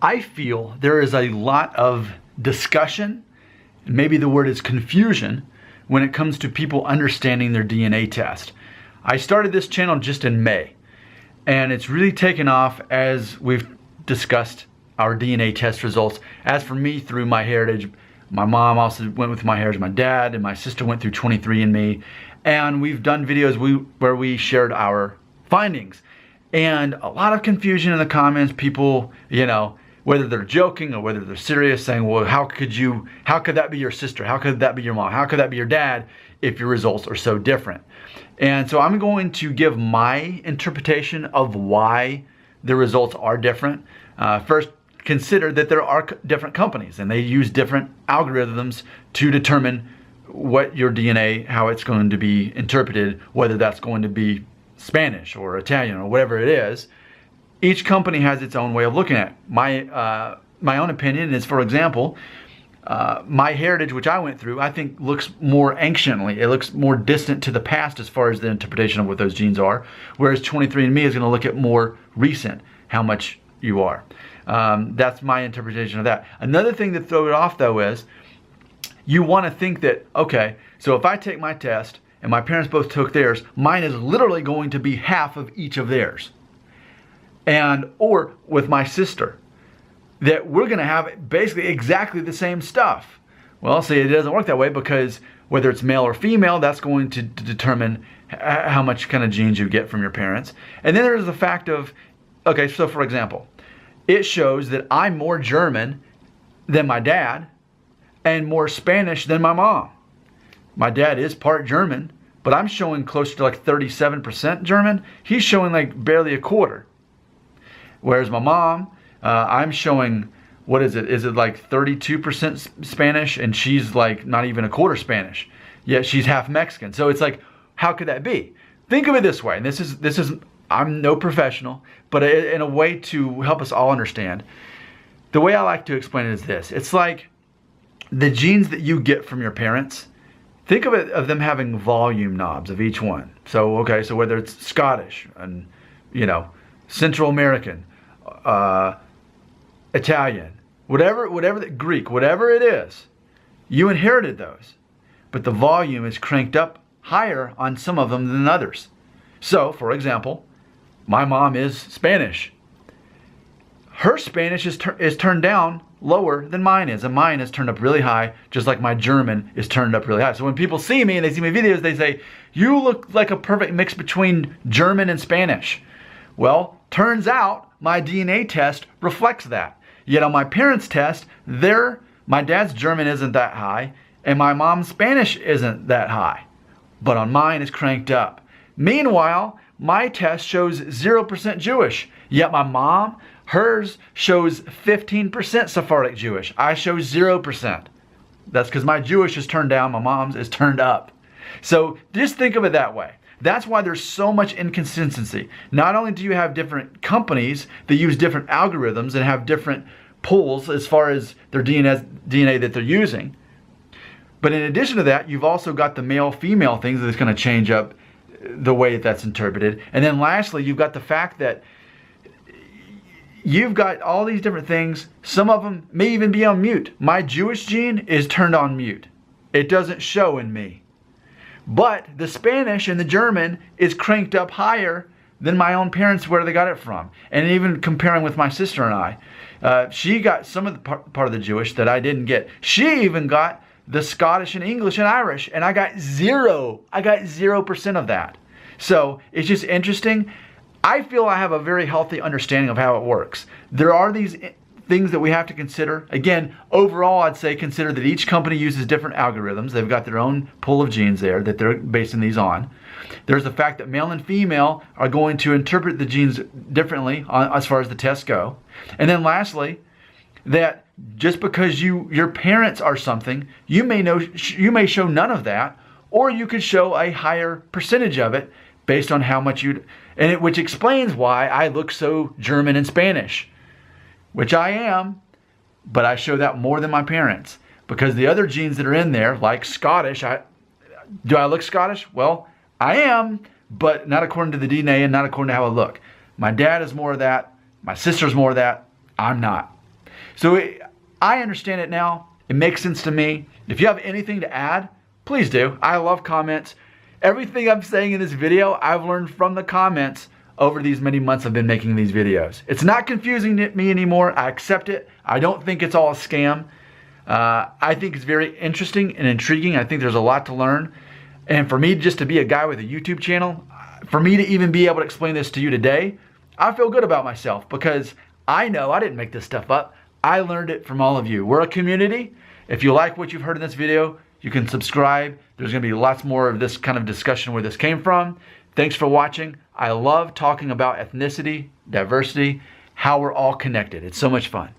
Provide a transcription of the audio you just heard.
I feel there is a lot of discussion, and maybe the word is confusion, when it comes to people understanding their DNA test. I started this channel just in May, and it's really taken off as we've discussed our DNA test results. As for me, through MyHeritage, my mom also went with MyHeritage, my dad and my sister went through 23andMe, and we've done videos where we shared our findings. And a lot of confusion in the comments, people, whether they're joking or whether they're serious, saying, well, how could that be your sister? How could that be your mom? How could that be your dad if your results are so different? And so I'm going to give my interpretation of why the results are different. First, consider that there are different companies and they use different algorithms to determine what your DNA, how it's going to be interpreted, whether that's going to be Spanish or Italian or whatever it is. Each company has its own way of looking at it. My own opinion is, for example, MyHeritage, which I went through, I think looks more anciently. It looks more distant to the past as far as the interpretation of what those genes are, whereas 23andMe is going to look at more recent, how much you are. That's my interpretation of that. Another thing that throws it off, though, is you want to think that, okay, so if I take my test and my parents both took theirs, mine is literally going to be half of each of theirs. Or with my sister, that we're going to have basically exactly the same stuff. Well, see, it doesn't work that way, because whether it's male or female, that's going to determine how much kind of genes you get from your parents. And then there's the fact of, okay, so for example, it shows that I'm more German than my dad and more Spanish than my mom. My dad is part German, but I'm showing close to like 37% German. He's showing like barely a quarter. Whereas my mom, I'm showing, what is it? Is it like 32% Spanish, and she's like not even a quarter Spanish. Yet she's half Mexican. So it's like, how could that be? Think of it this way, and this is I'm no professional, but in a way to help us all understand. The way I like to explain it is this. It's like the genes that you get from your parents, think of it of them having volume knobs of each one. So, okay, so whether it's Scottish and, Central American, Italian, Greek, whatever it is, you inherited those. But the volume is cranked up higher on some of them than others. So, for example, my mom is Spanish. Her Spanish is turned down lower than mine is, and mine is turned up really high, just like my German is turned up really high. So when people see me and they see my videos, they say, you look like a perfect mix between German and Spanish. Well, turns out my DNA test reflects that. Yet on my parents' test, my dad's German isn't that high, and my mom's Spanish isn't that high. But on mine, it's cranked up. Meanwhile, my test shows 0% Jewish, yet my mom, hers shows 15% Sephardic Jewish. I show 0%. That's because my Jewish is turned down, my mom's is turned up. So just think of it that way. That's why there's so much inconsistency. Not only do you have different companies that use different algorithms and have different pools as far as their DNA that they're using, but in addition to that, you've also got the male-female things that's going to change up the way that's interpreted. And then lastly, you've got the fact that you've got all these different things. Some of them may even be on mute. My Jewish gene is turned on mute. It doesn't show in me. But the Spanish and the German is cranked up higher than my own parents, where they got it from. And even comparing with my sister and I, she got some of the part of the Jewish that I didn't get. She even got the Scottish and English and Irish, and I got 0. I got 0% of that. So it's just interesting. I feel I have a very healthy understanding of how it works. There are these things that we have to consider. Again, overall, I'd say consider that each company uses different algorithms. They've got their own pool of genes there that they're basing these on. There's the fact that male and female are going to interpret the genes differently as far as the tests go. And then lastly, that just because your parents are something, you may show none of that, or you could show a higher percentage of it based on how much which explains why I look so German and Spanish, which I am, but I show that more than my parents, because the other genes that are in there, like Scottish, do I look Scottish? Well, I am, but not according to the DNA and not according to how I look. My dad is more of that. My sister's more of that. I'm not. So I understand it now. It makes sense to me. If you have anything to add, please do. I love comments. Everything I'm saying in this video, I've learned from the comments over these many months I've been making these videos. It's not confusing to me anymore. I accept it. I don't think it's all a scam. I think it's very interesting and intriguing. I think there's a lot to learn. And for me just to be a guy with a YouTube channel, for me to even be able to explain this to you today, I feel good about myself because I know I didn't make this stuff up. I learned it from all of you. We're a community. If you like what you've heard in this video, you can subscribe. There's going to be lots more of this kind of discussion where this came from. Thanks for watching. I love talking about ethnicity, diversity, how we're all connected. It's so much fun.